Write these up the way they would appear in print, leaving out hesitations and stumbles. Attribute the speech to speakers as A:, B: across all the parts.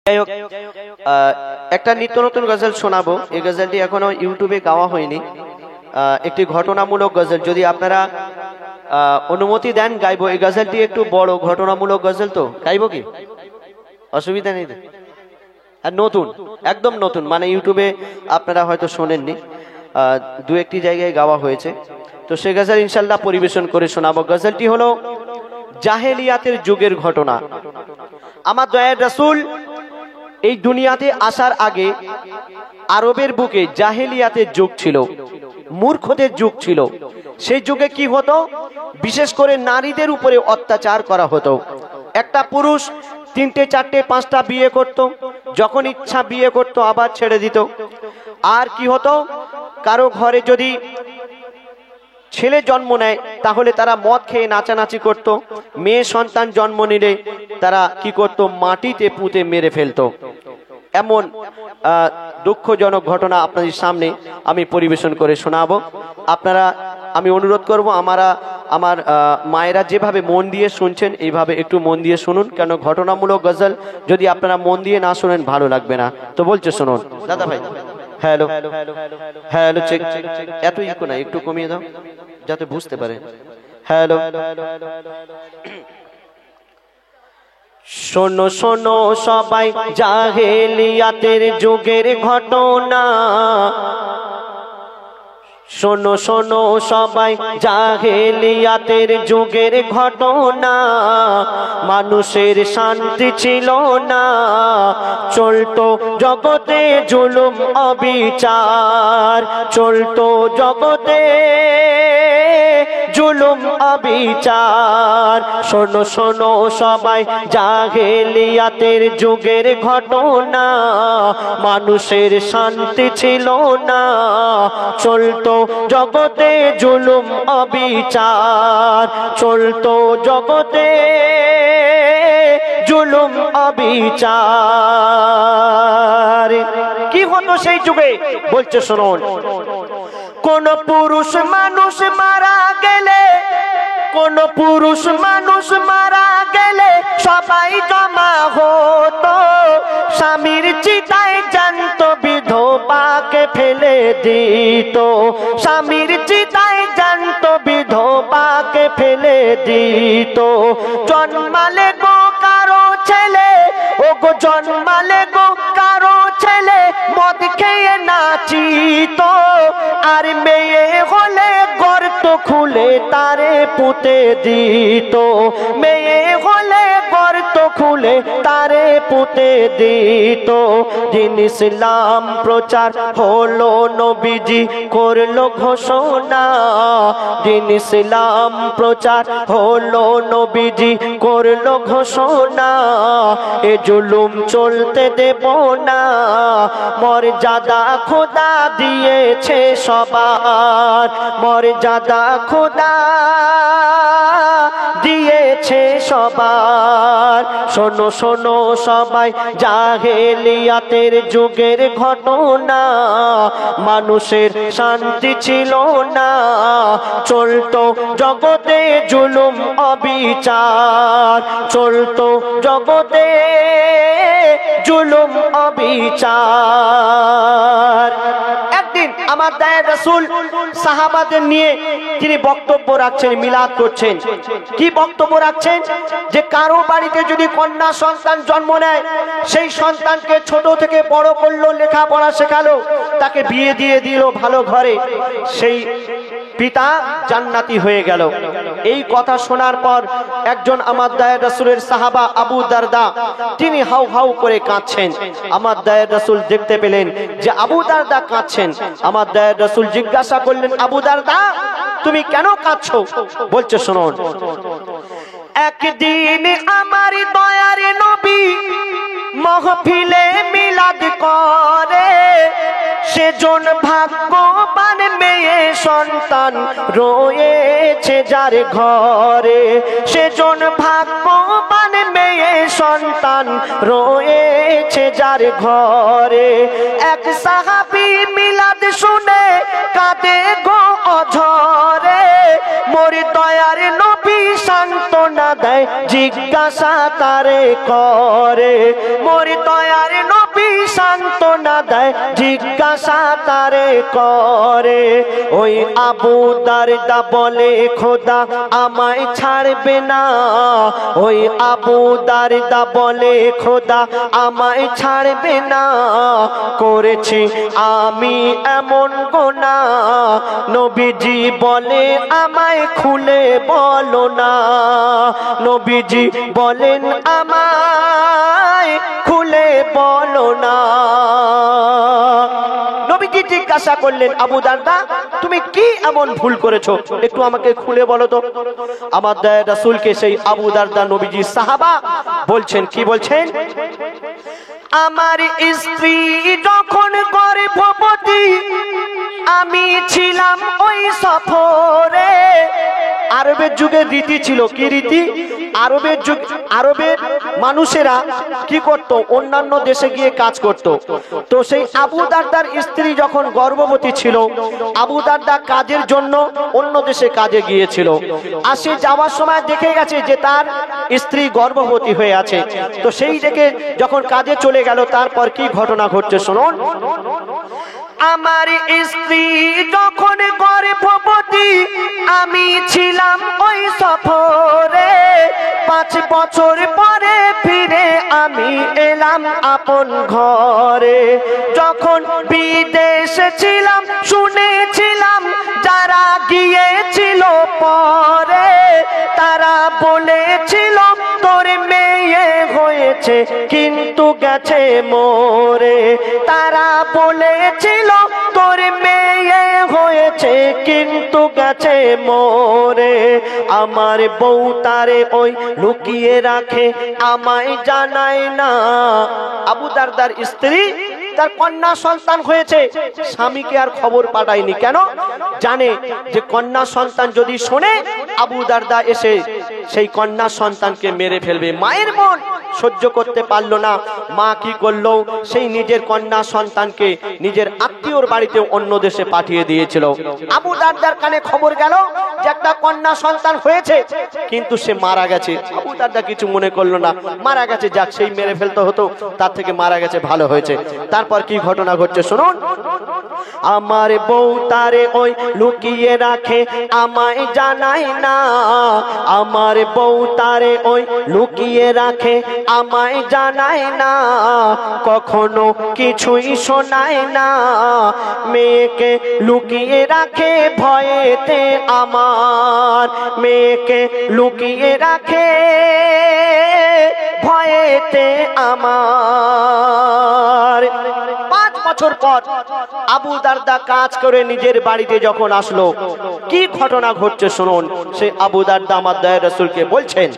A: যাই হোক, একটা নিত্য নতুন গজল শোনাবো। এই গজলটি এখনো ইউটিউবে গাওয়া হয়নি। একটি ঘটনামূলক গজল, যদি আপনারা অনুমতি দেন গাইবো। এই গজলটি একটু বড় ঘটনামূলক গজল, তো গাইবো কি? অসুবিধা নেই। আর নতুন, একদম নতুন, মানে ইউটিউবে আপনারা হয়তো শোনেননি, দু একটি জায়গায় গাওয়া হয়েছে। তো সে গজল ইনশাল্লাহ পরিবেশন করে শোনাবো। গজলটি হলো জাহেলিয়াতের যুগের ঘটনা। আমার দয়ার রাসূল এই দুনিয়াতে আসার আগে আরবের বুকে জাহেলিয়াতের যুগ ছিল, মূর্খদের যুগ ছিল। সেই যুগে কি হতো? বিশেষ করে নারীদের উপরে অত্যাচার করা হতো। একটা পুরুষ 3টে 4টে 5টা বিয়ে করত, যখন ইচ্ছা বিয়ে করত আবার ছেড়ে দিত। আর কি হতো? কারো ঘরে যদি ছেলে জন্ম নেয় তাহলে তারা মদ খেয়ে নাচানাচি করত। মেয়ে সন্তান জন্ম নিলে তারা কি করত? মাটিতে পুঁতে মেরে ফেলতো। এমন দুঃখজনক ঘটনা আপনাদের সামনে আমি পরিবেশন করে শোনাবো। আপনারা, আমি অনুরোধ করব, আমার মায়েরা যেভাবে মন দিয়ে শুনছেন এইভাবে একটু মন দিয়ে শুনুন, কেন ঘটনামূলক গজল যদি আপনারা মন দিয়ে না শুনেন ভালো লাগবে না। তো বলছে শুনুন। দাদা ভাই, হ্যালো হ্যালো, চেক, এত ইকো না, একটু কমিয়ে দাও যাতে বুঝতে পারে। হ্যালো, শোনো শোনো সবাই জাহেলিয়াতের যুগের ঘটনা। শোনো শোনো সবাই জাহেলিয়াতের যুগের ঘটনা। মানুষের শান্তি ছিল না, চলতো জগতে জুলুম অবিচার। চলতো জগতে জুলুম অবিচার। শোনো শোনো সবাই জাহেলিয়াতের যুগের ঘটনা। মানুষের শান্তি ছিল না, চলতো জগতে জুলুম অবিচার। চলতো জগতে জুলুম অবিচার। কি হতো সেই যুগে? বলছে শুনুন। কোন পুরুষ মানুষ মারা গেলে, কোন পুরুষ মানুষ মারা গেলে সবাই জমা হতো। স্বামীর চিতায় জ্যান্ত বিধবাকে ফেলে দিত। স্বামীর চিতায় জ্যান্ত বিধবাকে ফেলে দিত। জন্মালে গো কারো ছেলে, ও গো জন্মালে গো কারো ছেলে মদ খেয়ে নাচিত। আর মেয়ে হলে গর্ত খুলে তারে পুঁতে দিত। মেয়ে হলে গর্ত খুলে তারে পুঁতে দিত। দিন ইসলাম প্রচার হলো, নবীজি করলো ঘোষণা। দিন ইসলাম প্রচার হলো, নবীজি করলো ঘোষণা। এ জুলুম চলতে দেব না, মর্যাদা খোদা দিয়েছে সবার। মর্যাদা খোদা দিয়েছে সবার। শোনো শোনো সবাই জাহেলিয়াতের যুগের ঘটনা। মানুষের শান্তি ছিল না, চলতো জগতে জুলুম অবিচার। চলতো জগতে জুলুম অবিচার। একদিন আমার দয়ার রাসূল সাহাবাদের নিয়ে তিনি বক্তব্য রাখছেন, মিলাদ করছেন। কি বক্তব্য রাখছেন? যে কারো বাড়িতে যদি কন্যা সন্তান জন্ম নেয়, সেই সন্তানকে ছোট থেকে বড় করলো, লেখাপড়া শেখালো, তাকে বিয়ে দিয়ে দিল ভালো ঘরে, সেই পিতা জান্নাতি হয়ে গেল। এই কথা শোনার পর একজন আমার দয়ার রাসূলের সাহাবা আবু দারদা, তিনি হাউ হাউ করে কাঁদছেন। আমার দয়ার রাসূল দেখতে পেলেন যে আবু দারদা কাঁদছেন। আমার দয়ার রাসূল জিজ্ঞাসা করলেন, আবু দারদা তুমি কেন কাঁদছো? বলছে শুনুন। একদিন আমার দয়ার নবী মাহফিলে মিলাদ করে, সেজন ভাগ্যবান মেয়ে সন্তান রয়েছে যার ঘরে। সেজন ভাগ্যবান মেয়ে সন্তান রয়েছে যার ঘরে। এক সাহাবী মিলাদ শুনে কাঁদে গো অঝরে। মোর দয়ার নবী সান্ত্বনা সান্ত্বনা দেয় জিজ্ঞাসা তারে করে, মোর দয়ার নবী সান্ত্বনা দেয় জিজ্ঞাসা তারে করে। ওই আবু দারদা বলে খোদা আমায় ছাড়বে না, ওই আবু দারদা বলে খোদা আমায় ছাড়বে না, করেছি আমি এমন গুনাহ, নবীজি বলে আমায় খুলে বলো না, নবীজি বলেন আমায় খুলে বলো না। নবীজি জিজ্ঞাসা করলেন, আবু দারদা তুমি কি এমন ভুল করেছো, একটু আমাকে খুলে বলো তো। আমার দয়ার রাসূলকে সেই আবু দারদা নবীজি সাহাবা বলছেন, কি বলছেন? আমার স্ত্রী যখন গর্ভবতী আমি ছিলাম ওই সফরে। আরবের যুগে রীতি ছিল, কি রীতি? আরবের যুগ, আরবের মানুষেরা কি করত? অন্যান্য দেশে গিয়ে কাজ করত। তো সেই আবু দারদার স্ত্রী যখন গর্ভবতী ছিল, আবু দারদা কাজের জন্য অন্য দেশে কাজে গিয়েছিল। আর সে যাওয়ার সময় দেখে গেছে যে তার স্ত্রী গর্ভবতী হয়ে আছে। তো সেই দেখে যখন কাজে চলে গেল, তারপর কি ঘটনা ঘটছে শুনুন। আমার স্ত্রী যখন গর্ভবতী আমি ছিলাম ওই সফরে, 5 বছর পরে ফিরে আমি এলাম আপন ঘরে। যখন বিদেশে ছিলাম শুনেছিলাম যারা গিয়েছিল পরে, তারা বলেছিল তোর মেয়ে হয়েছে কিন্তু গেছে মরে, তারা বলেছিল তোর মেয়ে হয়েছে কিন্তু গেছে মরে। আমার বউ তারে ওই লুকিয়ে রাখে আমায় জানায় না। আবু দারদার স্ত্রী তার কন্যা সন্তান হয়েছে, স্বামীকে আর খবর পাঠায়নি। কেন? জানে যে কন্যা সন্তান যদি শোনে, আবু দারদা এসে সেই কন্যা সন্তানকে মেরে ফেলবে। মায়ের মন সহ্য করতে পারলো না। মা কি করলো? সেই নিজের কন্যা সন্তানকে নিজের আত্মীয়র বাড়িতে অন্য দেশে পাঠিয়ে দিয়েছিল। আবু দারদার কানে খবর গেল যে একটা কন্যা সন্তান হয়েছে, কিন্তু সে মারা গেছে। আবু দারদা কিছু মনে করলো না, মারা গেছে, যাক, সেই মেরে ফেলতে হতো, তার থেকে মারা গেছে, ভালো হয়েছে। তারপর কি ঘটনা ঘটছে শুনুন। আমার বউ তারে ওই লুকিয়ে রাখে আমায় জানায় না, আমার বউ তারে ওই লুকিয়ে রাখে আমায় জানায় না, কখনো কিছুই শোনায় না। মেয়েকে লুকিয়ে রাখে ভয়েতে আমার, মেয়েকে লুকিয়ে রাখে ভয়েতে আমার। 5 বছর পর আবু দারদা কাজ করে নিজের বাড়িতে যখন আসলো, কি ঘটনা ঘটছে শুনুন। সে আবু দারদা আমার দয়ার রাসূলকে বলছেন,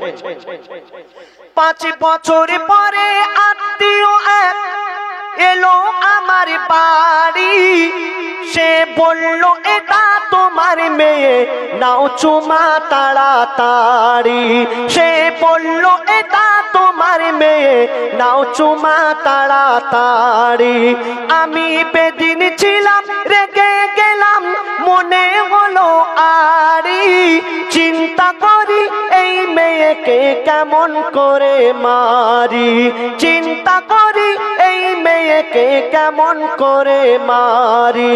A: 5 বছর পরে আত্মীয় এক এলো আমার বাড়ি, সে বলল এটা তোমার মেয়ে, নাও চুমা তাড়াতাড়ি। সে বলল এটা তোমার মেয়ে, নাও চুমা তাড়াতাড়ি। আমি বেদিন ছিলাম, রেগে গেলাম, মনে হলো আরি, চিন্তা করি এই মেয়েকে কেমন করে মারি, চিন্তা করি এই মেয়েকে কেমন করে মারি।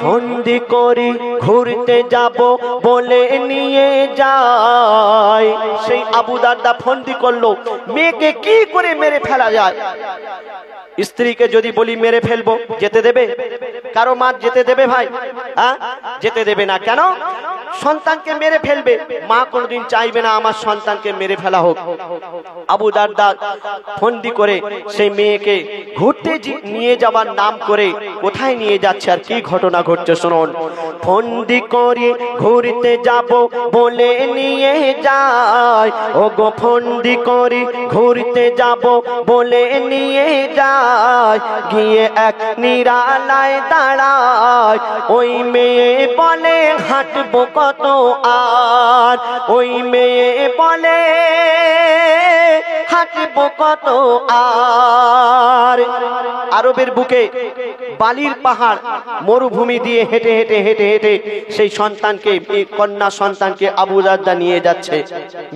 A: ফন্দি করি ঘুরতে যাব বলে নিয়ে যায়। সেই আবু দারদা ফন্দি করলো মেয়েকে কি করে মেরে ফেলা যায়। স্ত্রীকে যদি বলি মেরে ফেলবো, যেতে দেবে? কারো মা যেতে দেবে ভাই? হ্যাঁ, যেতে দেবে না। কেন? সন্তানকে মেরে ফেলবে। মা কোনোদিন চাইবে না আমার সন্তানকে মেরে ফেলা হোক। আবু দারদা ফন্দি করে সেই মেয়েকে ঘুরতে নিয়ে যাবার নাম করে কোথায় নিয়ে যাচ্ছে আর কি ঘটনা ঘটছে শুনুন। ফন্দি করে ঘুরতে যাব বলে নিয়ে যায়, ও গো ফন্দি করে ঘুরতে যাব বলে নিয়ে যায়। গিয়ে এক নিরালায় দাঁড়ায়, ওই মেয়ে বলে হাঁটবো কত আর, ওই মেয়ে বলে হাঁটবো কত আর। আরবের বুকে বালির পাহাড় মরুভূমি দিয়ে হেঁটে হেঁটে হেঁটে হেঁটে সেই সন্তানকে, কন্যা সন্তানকে আবু দারদা নিয়ে যাচ্ছে,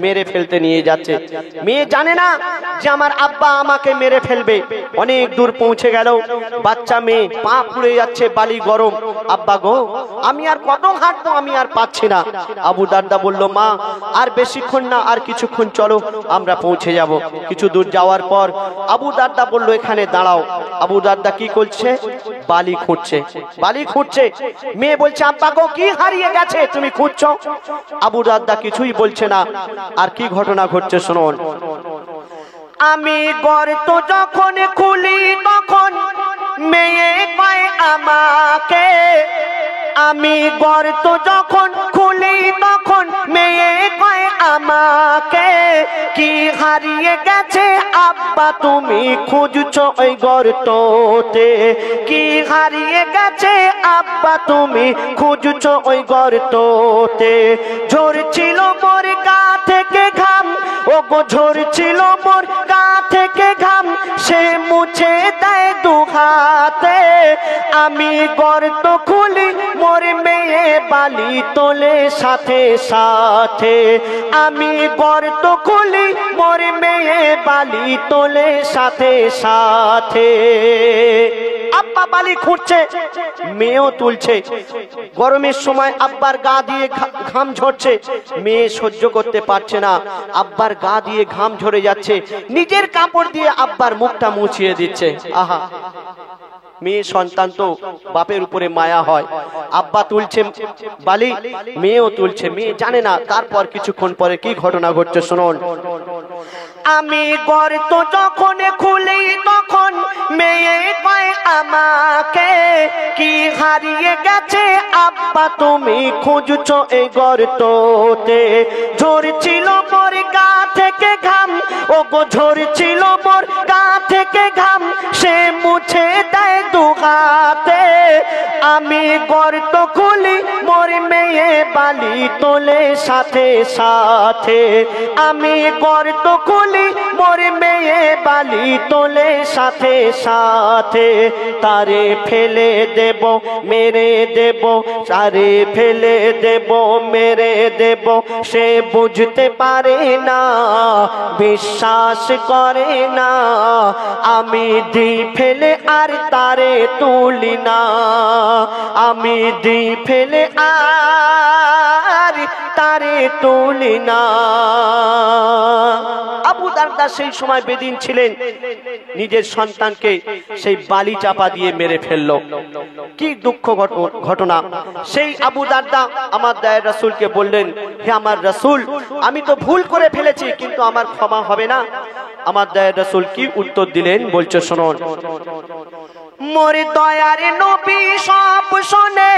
A: মেরে ফেলতে নিয়ে যাচ্ছে। মেয়ে জানে না যে আমার আব্বা আমাকে মেরে ফেলবে। অনেক দূর পৌঁছে গেল, বাচ্চা মেয়ে, পা পুড়ে যাচ্ছে, বালি গরম। আব্বা গো, আমি আর কত হাঁটবো, আমি আর পাচ্ছি না। আবু দারদা বলল, মা আর বেশিক্ষণ না, আর কিছুক্ষণ চলো, আমরা পৌঁছে যাব। কিছু দূর যাওয়ার পর আবু দারদা বলল, এখানে দাঁড়াও। আবু দারদা কি করছে? বালি খুঁড়ছে, বালি খুঁড়ছে। মেয়ে বলছে, আব্বা গো, কি হারিয়ে গেছে তুমি খুঁজছো? আবু দারদা কিছুই বলছে না। আর কি ঘটনা ঘটছে শুনুন। আমি গর্ত যখন খুলি তখন মেয়ে কয় আমাকে, আমি গর্ত যখন খুলি তখন মেয়ে কয় আমাকে, কি হারিয়ে গেছে আব্বা তুমি খুঁজছো ওই গর্ততে, কি হারিয়ে গেছে আব্বা তুমি খুঁজছো ওই গর্ততে। ঝরছিল মোর গা থেকে ঘাম, ও গো ঝরছিল মোর গা থেকে ঘাম, সে মুছে দেয় দুহাতে। আমি গর্ত খুলি মোর মেয়ে বালি তোলে সাথে সাথে, আমি গর্ত খুলি মোর মেয়ে বালি তোলে সাথে সাথে। আব্বা বালি খুঁড়ছে, মেয়েও তুলছে। গরমের সময় আব্বার গা দিয়ে ঘাম ঝরছে, মেয়ে সহ্য করতে পারছে না, আব্বার গা দিয়ে ঘাম ঝরে যাচ্ছে, নিজের কাপড় দিয়ে আব্বার মুখটা মুছিয়ে দিচ্ছে। আহা, মেয়ে সন্তান তো বাপের উপরে মায়া হয়। আব্বা তুলছে বালি, মেয়েও তুলছে, মেয়ে জানে না। তারপর কিছুক্ষণ পরে কি ঘটনা ঘটছে শুনুন। আমি গর্ত যখন খুলি তখন মেয়ে কয় আমাকে, কি হারিয়ে গেছে আব্বা তুমি খুঁজছো এই গর্ততে। ঝরছিল মোর গা থেকে ঘাম, ও গো ঝরছিল মোর গা থেকে ঘাম, সে মুছে দেয় দুহাতে। আমি গর্ত খুলি মোর মেয়ে বালি তোলে সাথে সাথে, আমি গর্ত খুলি মোর মেয়ে বালি তোলে সাথে সাথে। তারে ফেলে দেব মেরে দেব, তারে ফেলে দেব মেরে দেব, সে বুঝতে পারে না, বিশ্বাস করে না। আমি দি ফেলে আর তারে তুলি না, আমি দি ফেলে আর তারে তুলি না। আবু দারদা সেই সময় বেদিন ছিলেন, নিজের সন্তানকে সেই বালি চাপা দিয়ে মেরে ফেললো। কি দুঃখ ঘটনা। সেই আবু দারদা আমার দয়ার রাসূলকে বললেন, হে আমার রাসূল, আমি তো ভুল করে ফেলেছি, কিন্তু আমার ক্ষমা হবে না? আমার দয়ার রাসূল কি উত্তর দিলেন বলছে শুনুন। মোর দয়ার নবী সব শোনে,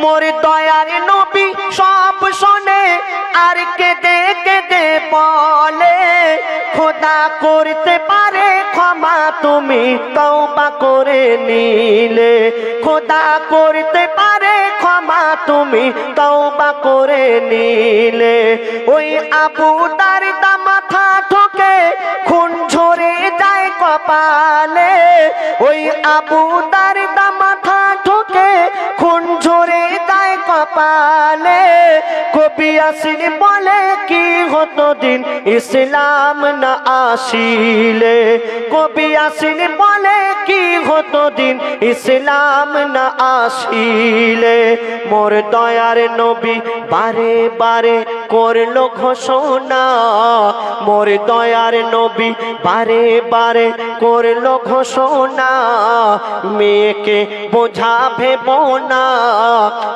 A: মোর দয়ার নবী সব শোনে, আর কেঁদে কেঁদে বলে, খোদা করতে পারে ক্ষমা তুমি তওবা করে নিলে, খোদা করতে পারে ক্ষমা তুমি তওবা করে নিলে। ওই আবু দারদা মাথা ঠোকে খুন ঝরে যায় কপালে, ওই আবু দারদা মাথা ঠোকে খুন ঝরে যায় কপালে। কবি আসিন বলে কি হতো দিন ইসলাম না আসিলে, কবি আসিন বলে কি হতো দিন ইসলাম না আসিলে। মোর দয়ার নবী বারে বারে করলো ঘোষণা, মোর দয়ার নবী বারে বারে করলো ঘোষণা, মেয়েকে বোঝা ভেবো না।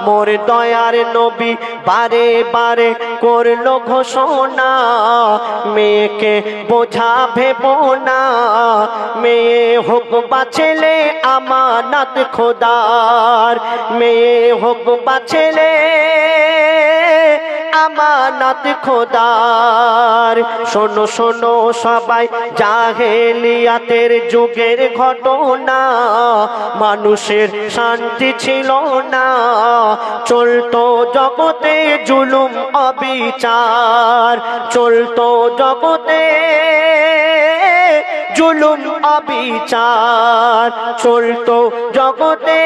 A: মোর দয়ার নবী বারে বারে করলো ঘোষণা, মেয়েকে বোঝা ভেবো না। মেয়ে হোক বা ছেলে আমানত খোদার, মেয়ে হোক বা ছেলে আমানত খোদার। শোনো শোনো সবাই জাহেলিয়াতের যুগের ঘটনা, মানুষের শান্তি ছিল না, চলতো জগতে জুলুম অবিচার, চলতো জগতে জুলুম অবিচার, চলতো জগতে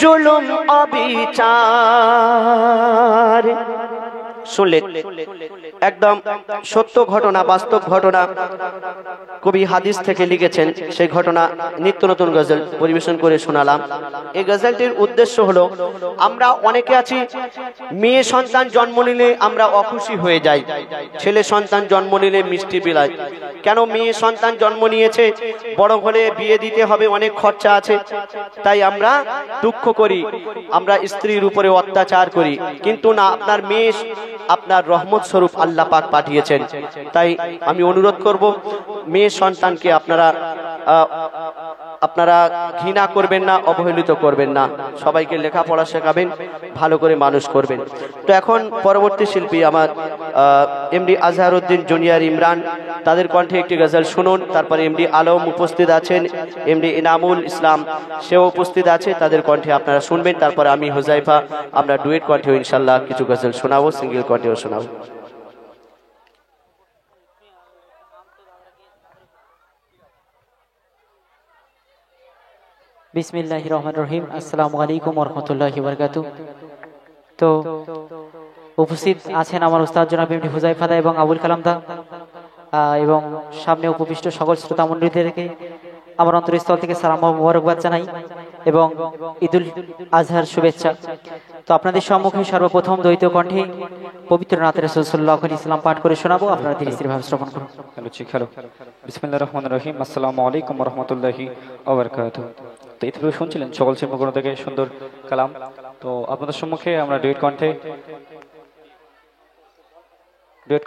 A: জুলুম অবিচার। শুনলেন একদম সত্য ঘটনা, বাস্তব ঘটনা, কবি হাদিস থেকে লিখেছেন। সেই ঘটনা নিত্য নতুন গজল পরিবেশন করে শোনালাম। এই গজলটির উদ্দেশ্য হলো, আমরা অনেকে আছি মেয়ে সন্তান জন্ম নিলে আমরা অখুশি হয়ে যাই, ছেলে সন্তান জন্ম নিলে মিষ্টি বিলায়। কেন? মেয়ে সন্তান জন্ম নিয়েছে, বড় হলে বিয়ে দিতে হবে, অনেক খরচা আছে, তাই আমরা দুঃখ করি, আমরা স্ত্রীর উপরে অত্যাচার করি। কিন্তু না, আপনার মেয়ে আপনার রহমত স্বরূপ আল্লাহ পাক পাঠিয়েছেন। তাই আমি অনুরোধ করব, মেয়ে সন্তানকে আপনারা ঘৃণা করবেন না, অবহেলিত করবেন না, সবাইকে লেখাপড়া শেখাবেন, ভালো করে মানুষ করবেন। তো এখন পরবর্তী শিল্পী আমার এমডি আজহারউদ্দিন জুনিয়র ইমরান, তাদের কণ্ঠে একটি গজল শুনুন। তারপরে এমডি আলম উপস্থিত আছেন, এমডি ইনামুল ইসলাম সেও উপস্থিত আছে, তাদের কণ্ঠে আপনারা শুনবেন। তারপরে আমি হুজাইফা, আমরা ডুয়েট কণ্ঠেও ইনশাল্লাহ কিছু গজল শোনাবো, সিঙ্গেল কণ্ঠেও শোনাবো।
B: বিসমিল্লাহির রহমানির রহিম। আসসালামু আলাইকুম ওয়া রাহমাতুল্লাহি ওয়া বারাকাতুহু। তো উপস্থিত আছেন আমার উস্তাদ জনাব এমডি হুজাইফা দা এবং আবুল কালাম দা, এবং সামনে উপবিষ্ট সকল শ্রোতা মণ্ডলীদেরকে আমার অন্তরস্থল থেকে সালাম ও মোবারকবাদ জানাই এবং ঈদুল আজহার শুভেচ্ছা। তো আপনাদের সম্মুখে সর্বপ্রথম দ্বৈত কণ্ঠে পবিত্র নাতে রাসূল সাল্লাল্লাহু আলাইহি ওয়াসাল্লাম পাঠ করে শোনাবো, আপনারা ধীরে ধীরে ভাবে শ্রবণ করুন।
C: হ্যালো, বিসমিল্লাহির রহমানির রহিম। আসসালামু আলাইকুম ওয়া রাহমাতুল্লাহি ওয়া বারাকাতুহু। তো ইতিপূর্বে শুনছিলেন সকল শিল্পকর্ণ থেকে সুন্দর কালাম। তো আপনাদের সম্মুখে আমরা ডুয়েট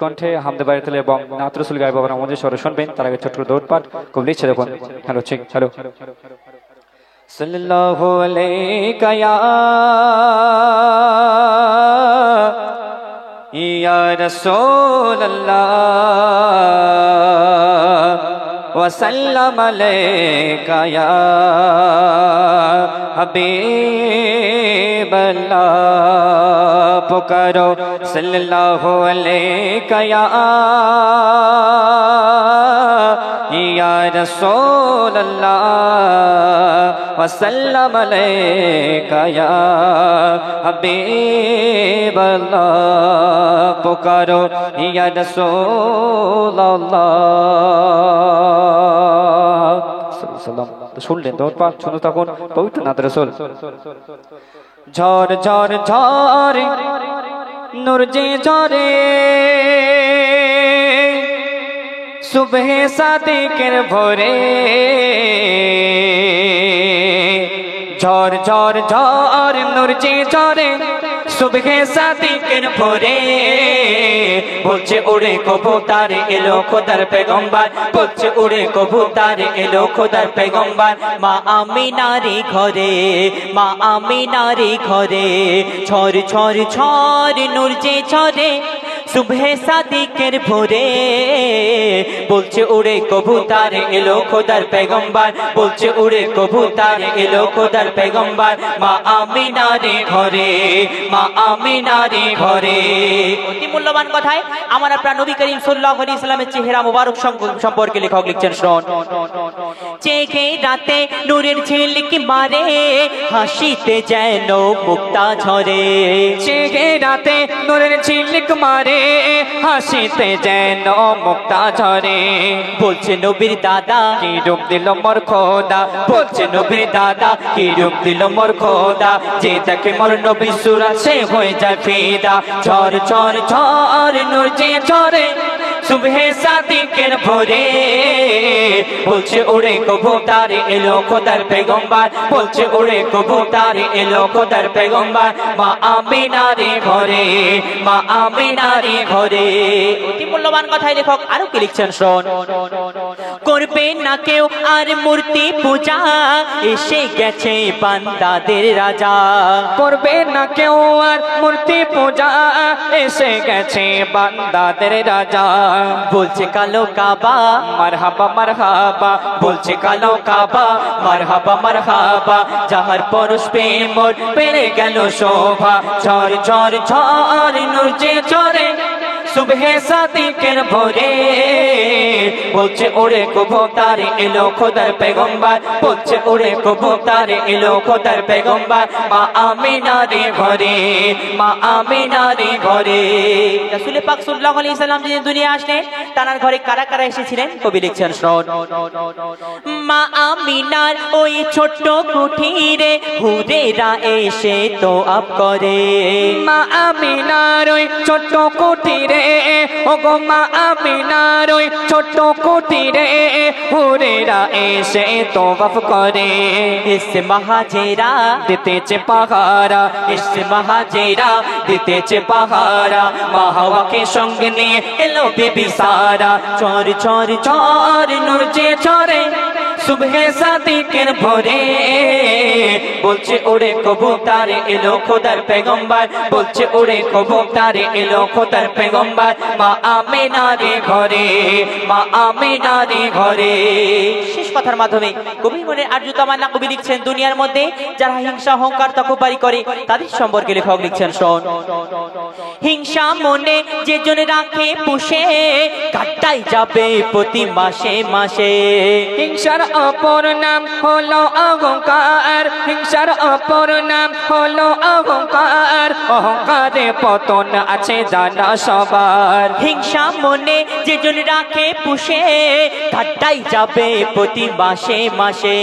C: কণ্ঠে হামদে বারিতাল এবং নাত রাসূল গায়ব বাবার আমাদের স্বরে শুনবেন। তার আগে ছোট্ট দৌড় পাঠ খুব লিখছে দেখুন। হ্যালো সাল্লাল্লাহু আলাইকা ইয়া রাসূলুল্লাহ ওয়া সাল্লাম আলাইকা ইয়া হাবিবাল্লাহ। পুকারো সাল্লাল্লাহু আলাইকা ইয়া রাসূলুল্লাহ ওয়া সাল্লাম আলাইকা ইয়া হাবিবাল্লাহ। পুকারো ইয়া রাসূলুল্লাহ। তো শুনলেন দৌড় পাঠ, শুনতে থাকুন পবিত্র নাত রাসূল। ঝড় ঝড় ঝড় নূর যে ঝরে সুবহে সাদিকের ভোরে, ঝড় ঝড় ঝড় নূর যে ঝরে সুবহে সাদিকের ভোরে। বলছে উড়ে কবুতর এলো খোদার পেগম্বর, বলছে উড়ে কবুতর এলো খোদার পেগম্বর। মা আমিনারি ঘরে, মা আমিনারি ঘরে, ঝড় ঝড় ঝড় নূর যে ঝরে সুবহে সাদিকের ভোরে। বলছে উড়ে কবুতর এলো খোদার পেগম্বর, বলছে উড়ে কবুতর এলো খোদার পেগম্বর। মা আমিনারে ঘরে, মা আমিনারে ঘরে। অতি মূল্যবান কথায় আমার আপনার নবী করিম সাল্লাল্লাহু আলাইহি ওয়াসাল্লামের চেহারা মোবারক সম্পর্কে লেখক লিখছেন, শুনুন। চেহে রাতে নূরের ঝিলকি মারে, হাসিতে যেন মুক্তা ঝরে। চেহে রাতে নূরের ঝিলক মারে, হাসিতে যেন মুক্তা ঝরে। বলছে নবীর দাদা কি রূপ দিল মোর খোদা, বলছে নবীর দাদা কি রূপ দিল মোর খোদা। যে দেখে মোর নবী সুরত সে হয়ে যায় ফিদা। ঝড় ঝড় ঝড় নূর যে ঝরে সুবহে সাদিকের ভোরে বলছে ওরে কবুতর এলো খোদার পেগম্বর বলছে ওরে কবুতর এলো খোদার পেগম্বর মা আমিনার ঘরে মা আমিনার ঘরে
D: অতি মূল্যবান কথাই লেখক আরো কি লিখছেন শোন করবে না কেউ আর মূর্তি পূজা এসে গেছে বান্দাদের রাজা
C: করবে না কেউ আর মূর্তি পূজা এসে গেছে বান্দাদের রাজা
D: বলছে কালো কাবা
C: মারহাবা মারহাবা বলছে কালো কাবা মারহাবা মারহাবা যাহার পরশ পে মোর পেরে গেল শোভা ঝড় ঝড় ঝড় নূর যে ঝরে সুবহে সাদিকের ভোরে বলছে ওরে কবুতর এলো খোদার পেগম্বর বলছে ওরে কবুতর এলো খোদার পেগম্বর মা আমিনার ঘরে মা আমিনার ঘরে
D: রাসূল পাক সাল্লাল্লাহু আলাইহি সাল্লাম যিনি দুনিয়া আসলেন তার ঘরে কারা কারা এসেছিলেন কবি লিখছেন শোন মা আমিনার ওই ছোট্ট কুঠিরে হুরেরা এসে তো আপ করে
C: মা আমিনার ওই ছোট্ট কুঠিরে ও গো মা আমিনার ওই ছোট্ট কুঠিরে হুরেরা এসে তওয়াফ করে
D: এসে মাহাজেরা
C: দিতেছে পাহারা এসে মাহাজেরা দিতেছে পাহারা মা হাওয়াকে সঙ্গে নিয়ে এলো বিবি সারা চর চর চর নূর যে ঝরে সুবহে সাদিকের ভোরে বলছে ওরে কবুতর এলো খোদার পেগম্বর বলছে ওরে কবুতর এলো খোদার পেগম্বর মা আমিনার ঘরে মা আমিনার ঘরে
D: শেষ কথার মাধ্যমে কবি মনে আর্যতামান্না কবি লিখছেন দুনিয়ার মধ্যে যারা হিংসা অহংকার তকব্বরি করে তাদের সম্পর্কে লেখক লিখছেন শোন হিংসা মনে যে জন রাখে পুষে কাটাই যাবে প্রতি মাসে মাসে
C: হিংসার অপর নাম হলো অহংকার হিংসার অপর নাম হলো অহংকার অহংকারে পতন আছে জানা সবার
D: হিংসা মনে যে জন রাখে পুষে কাটাই যাবে প্রতি মাসে মাসে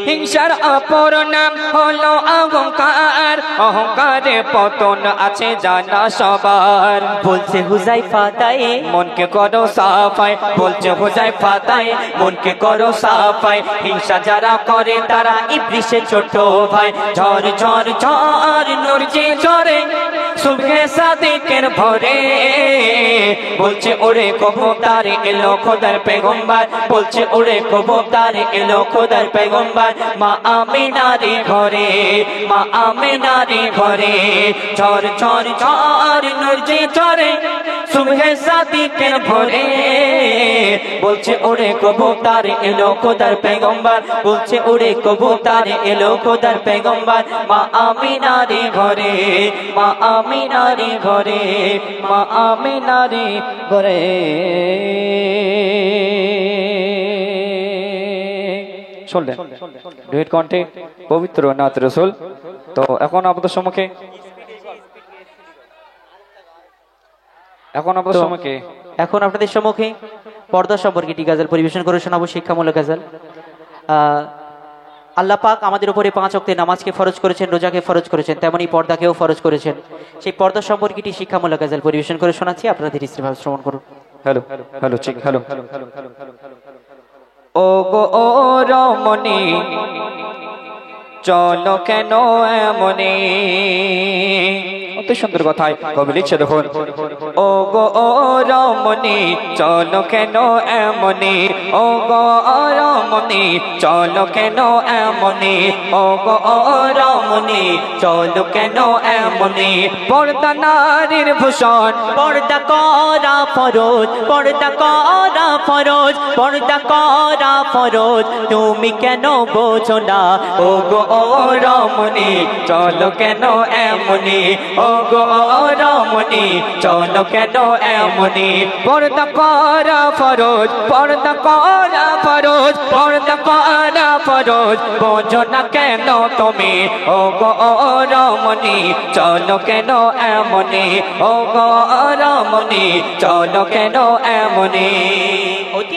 C: হিংসার অপর নাম হলো অহংকার অহংকারে পতন আছে জানা সবার
D: বলছে হুজাইফা তাই
C: মনকে করো সাফাই বলছে হুজাইফা তাই মনকে করো সাফাই হিংসা যারা করে তারা ইবলিসের ছোট ভাই ঝড় ঝড় ঝড় নূর যে ঝরে সুবহে সাদিকের ভোরে বলছে ওরে কবুতর এলো খোদার পেগম্বর বলছে ওরে কবুতর এলো খোদার পেগম্বর মা আমিনার ঘরে মা আমিনার ঘরে ঝড় ঝড় ঝড় নূর যে ঝরে সুবহে সাদিকের ভোরে বলছে ওরে কবুতর এলো খোদার পেগম্বর বলছে ওরে কবুতর এলো খোদার পেগম্বর মা আমিনার ঘরে মা আমিনার ঘরে মা আমিনার ঘরে শুনলেন ডুয়েট কণ্ঠে পবিত্র নাত রাসূল। তো এখন আপনাদের সম্মুখে
B: এখন আপনাদের সম্মুখে পর্দা সম্পর্কে একটি গজল পরিবেশন করে শোনাবো, শিক্ষামূলক গজল। আল্লাহ পাক আমাদের উপরে 5 ওয়াক্তের নামাজকে ফরজ করেছেন, রোজাকে ফরজ করেছেন, তেমনি পর্দাকেও ফরজ করেছেন। সেই পর্দা সম্পর্কে একটি শিক্ষামূলক গজল পরিবেশন করে শোনাচ্ছি, আপনারা ধীরে ধীরে ভাবে শ্রবণ করুন।
C: হ্যালো হ্যালো ঠিক হ্যালো ও গো ও রমণী চলো কেন এমনি, অতি সুন্দর কথায় কবি লিখছে দেখুন। ও গো ও রমণী চলো কেন এমনি, ও গো ও রমণী চলো কেন এমনি, ও গো ও রমণী চলো কেন এমনি। পর্দা নারীর ভূষণ,
D: পর্দা করা ফরজ, পর্দা করা ফরজ, পর্দা করা ফরজ, তুমি কেন বোঝো না?
C: ও গো ও রমণী চলো কেন এমনি, ও গো ও রমণী চলো কেন এমনি। পর্দা করা ফরজ, পর্দা করা ফরজ, পর্দা করা ফরজ, বোঝো না কেন তুমি? ও গো ও রমণী চলো কেন এমনি, ও গো ও রমণী চলো কেন এমনি।
D: অতি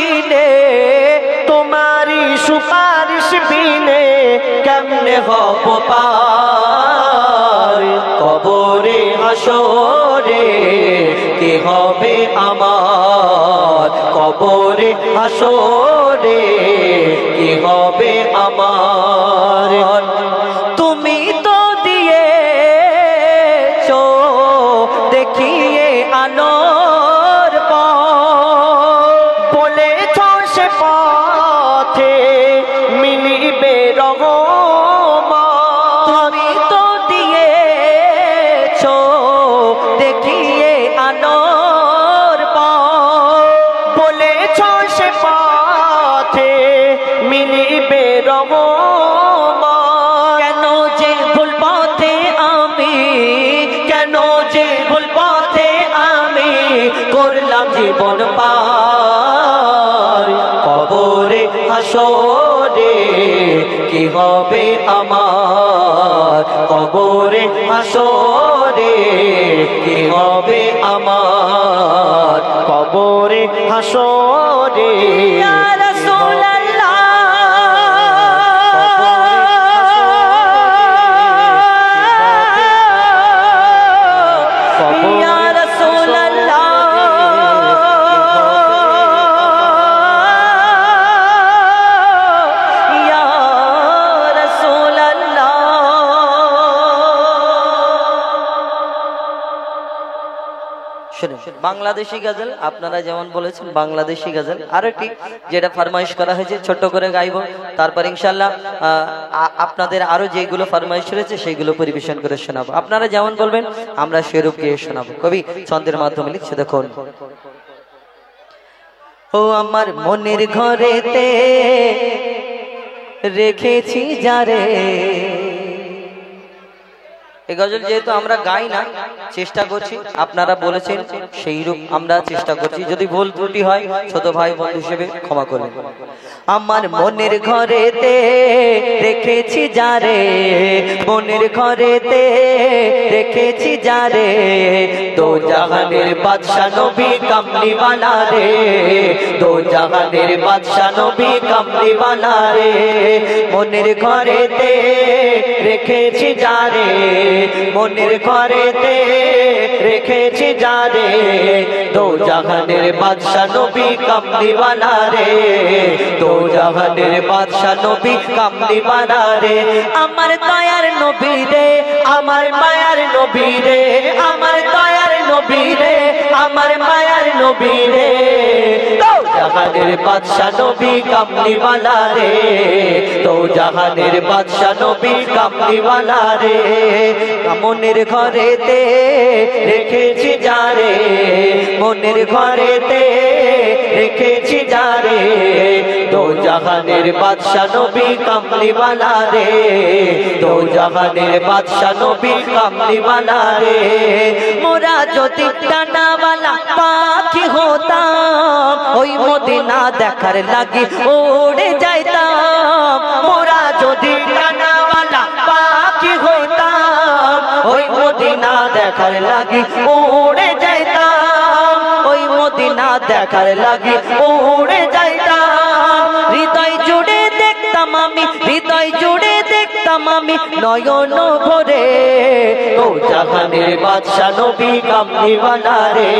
A: দিনে তোমারি সুপারিশ বিনে কেমনে হব পার কবরে হাসরে কে হবে আমার কবরে হাসরে কে হবে আমার তুমি তো দিয়েছো দেখিয়ে আলোর পথ বলেছ সে পথে মিলিবে রহমত তুমি তো দিয়েছো দেখিয়ে আলোর পথ বলেছ সে পথে মিলিবে রহমত কেন যে ভুল পথে আমি কেন যে ভুল পথে আমি করলাম জীবন পার কবরে হাসরে কি হবে আমার কবরে হাসরে কি হবে আমার কবরে হাসরে ইয়া রাসূলুল্লাহ বাংলাদেশি গজল আপনারা যেমন বলেছেন বাংলাদেশি গজল আরেকটি যেটা ফরমাইশ করা হয়েছে ছোট করে গাইবো তারপর ইনশাআল্লাহ আপনাদের আরো যেগুলো ফরমাইশ রয়েছে সেগুলো পরিবেশন করে শোনাবো আপনারা যেমন বলবেন আমরা সেরূপ গিয়ে শোনাবো কবি ছন্দের মাধ্যমে লিখছে দেখুন ও আমার মনের ঘরেতে রেখেছি যারে এই গজল যেহেতু আমরা গাই না চেষ্টা করছি আপনারা বলেছেন সেই রূপ আমরা চেষ্টা করছি যদি ভুল ত্রুটি হয় ছোট ভাই বন্ধু হিসেবে ক্ষমা করবেন আমার মনের ঘরেতে রেখেছি যারে মনের ঘরেতে রেখেছি যারে দো জাহানের বাদশা নবী কামলিওয়ালা রে দো জাহানের বাদশা নবী কামলিওয়ালা রে মনের ঘরেতে রেখেছি যারে মনের ঘরেতে রেখেছি যারে দো জাহানের বাদশা নবী কামলিওয়ালা রে দো জাহানের বাদশা নবী কামলিওয়ালা রে আমার দয়ার নবী রে আমার মায়ার নবী রে আমার দয়ার নবী রে আমার মায়ার নবী রে দো জাহানের বাদশা নবী কামলিওয়ালা রে দো জাহানের বাদশা নবী কামলিওয়ালা রে মনের ঘরেতে রেখেছি যারে মনের ঘরেতে রেখেছি যারে দো জাহানের বাদশা নবী কামলিওয়ালা রে দো জাহানের বাদশা নবী কামলিওয়ালা রে মোরা যদি ডানাওয়ালা পাখি হতাম ওই মদিনা দেখার লাগি উড়ে যাইতাম মোরা যদি ডানাওয়ালা পাখি হতাম ওই মদিনা দেখার লাগি উড়ে যাইতাম ওই মদিনা দেখার লাগি উড়ে যাইতাম হৃদয় জুড়ে দেখতাম আমি হৃদয় জুড়ে দেখতাম আমি নয়ন ভরে ও জাহানের বাদশা নবী কামলিওয়ালা রে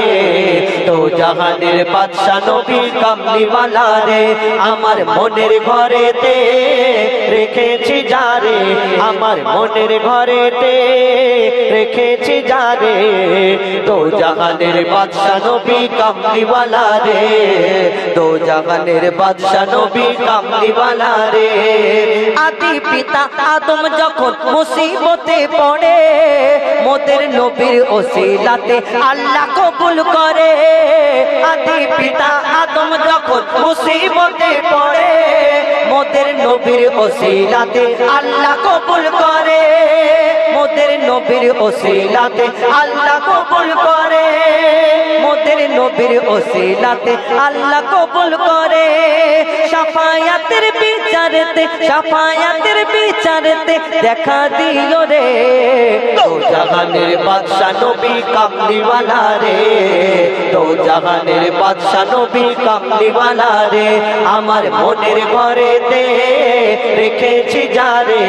A: তো জাহানের বাদশা নবী কামলিওয়ালা রে আমার মনের ঘরেতে রেখেছি যারে আমার মনের ঘরেতে রেখেছি যারে তো জাহানের বাদশা নবী কামলিওয়ালা রে তো জাহানের বাদশা নবী কামলিওয়ালা রে আদি পিতা আদম যখন মুসিবতে পড়ে মোদের নবীর ওসিলাতে আল্লাহ কবুল করে আদি পিতা আদম যখন মুসিবতে পড়ে মোদের নবীর ওসিলাতে আল্লাহ কবুল করে মোদের নবীর ওসিলাতে আল্লাহ কবুল করে মোদের নবীর ওসিলাতে আল্লাহ কবুল করে শাফায়াতের বীজ
C: বিচারেতে শাফায়াতের বিচারেতে দেখা দিও রে
A: দো জাহানের বাদশা নবী কামলিওয়ালা রে, দো জাহানের বাদশা নবী কামলিওয়ালা রে, আমার মনের ঘরেতে রেখেছি যারে,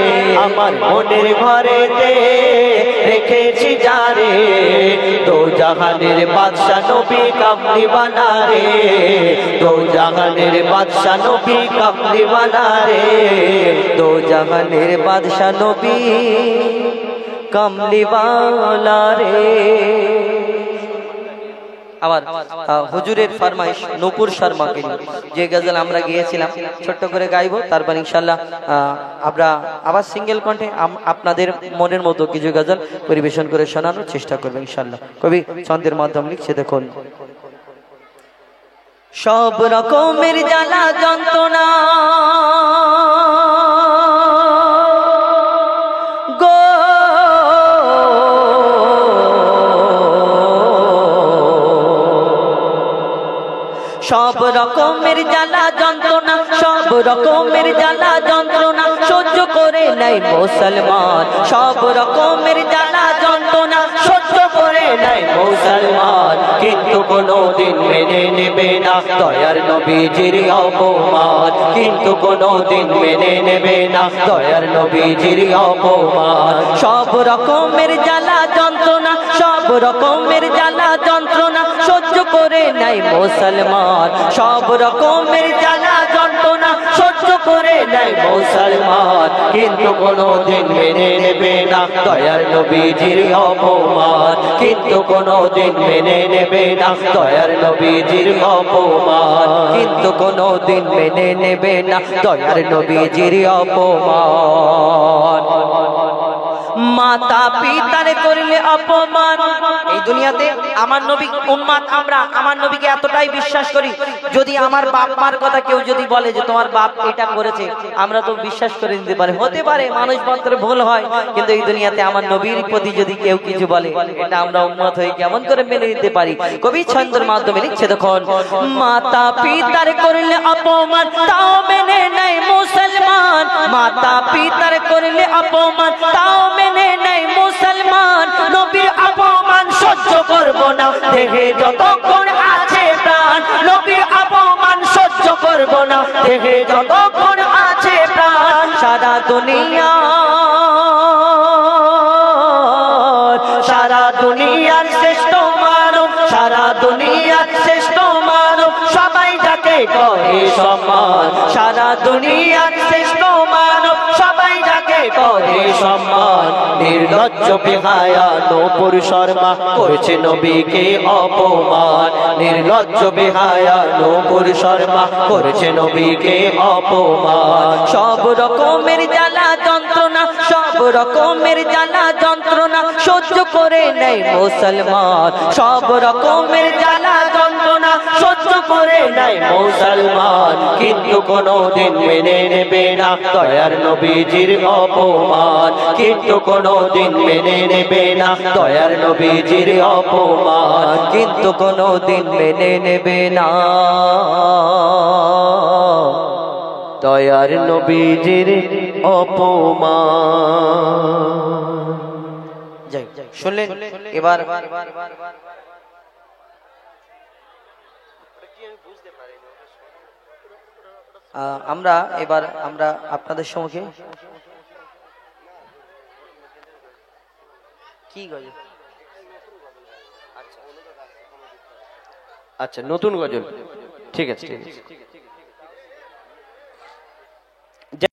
A: আমার মনের ঘরেতে রেখেছি যারে, দো জাহানের বাদশা নবী কামলিওয়ালা রে, দো জাহানের বাদশা নবী কামলিওয়ালা রে, দো জাহানের বাদশা নবী কামলিওয়ালা রে।
C: আবার হুজুরের ফরমাইশ নূপুর শর্মাকে নিয়ে যে গজল আমরা গিয়েছিলাম ছোট্ট করে গাইবো, তারপর ইনশাআল্লাহ আমরা আবার সিঙ্গেল কণ্ঠে আপনাদের মনের মতো কিছু গজল পরিবেশন করে শোনানোর চেষ্টা করবো ইনশাআল্লাহ। কবি ছন্দের মাধ্যমে লিখছে দেখুন।
D: সব রকমের জ্বালা যন্ত্রণা গো সব রকমের জ্বালা যন্ত্রণা, সব রকমের জ্বালা যন্ত্রণা সহ্য করে নাই মুসলমান, সব রকমের জ্বালা যন্ত্রণা সহ্য করে নাই মুসলমান,
A: কিন্তু কোনোদিন মেনে নেবে না দয়ার নবীজির অপমান, কিন্তু কোনোদিন মেনে নেবে না দয়ার নবীজির অপমান।
D: সব রকমের জ্বালা যন্ত্রণা, সব রকমের জ্বালা যন্ত্রণা সহ্য করে নাই মুসলমান, সব রকমের জ্বালা যন্ত্রণা সহ্য করে নাই মুসলমান,
A: কিন্তু কোনোদিন মেনে নেবে না দয়ার নবীজির অপমান, কিন্তু কোনোদিন মেনে নেবে না দয়ার নবীজির অপমান, কিন্তু কোনোদিন মেনে নেবে না দয়ার নবীজির অপমান।
D: মাতা পিতার করলে অপমান। এই দুনিয়াতে আমার নবী উম্মাত আমরা আমার নবীকে এতটাই বিশ্বাস করি, যদি আমার বাপ মার কথা কেউ যদি বলে যে তোমার বাপ এটা করেছে, আমরা তো বিশ্বাস করে নিতে পারি, হতে পারে মানুষ মাত্র ভুল হয়, কিন্তু এই দুনিয়াতে আমার নবীর প্রতি যদি কেউ কিছু বলে এটা আমরা উম্মত হয়ে কেমন করে মেনে নিতে পারি। কবি ছন্দের মাধ্যমে লিখছে দেখুন। মাতা পিতার করলে অপমান তাও মেনে নেয় মুসলমান, মাতা পিতার করলে অপমান তাও মেনে নেয় মুসলমান, নবীর অপমান সহ্য করব না দেখে যতক্ষণ আছে প্রাণ, নবীর অপমান সহ্য করব না দেখে যতক্ষণ আছে প্রাণ। সারা দুনিয়া সারা দুনিয়ার শ্রেষ্ঠ মানব, সারা দুনিয়ার শ্রেষ্ঠ মানব সবাই যাকে করে সম্মান, সারা দুনিয়ার শ্রেষ্ঠ মানব সবাই যাকে করে সম্মান।
A: নির্লজ্জ বেহায়া নূপুর শর্মা করেছে নবীকে অপমান, নির্লজ্জ বেহায়া নূপুর শর্মা করেছে নবীকে অপমান।
D: সব রকমের জ্বালা যন্ত্রণা, সব রকমের জ্বালা যন্ত্রণা সহ্য করে নেয় মুসলমান, সব রকমের জ্বালা যন্ত্রণা সহ্য করে নেয় মুসলমান,
A: কিন্তু কোনোদিন মেনে নেবে না দয়ার নবীজির অপমান, কিন্তু কোনোদিন মেনে নেবে না দয়ার নবীজির অপমান, কিন্তু কোনোদিন মেনে নেবে না দয়ার নবীজির অপমান।
C: যাই শুনলেন। এবার আমরা আপনাদের সম্মুখে কি গজল,
A: আচ্ছা নতুন গজল, ঠিক আছে ঠিক আছে।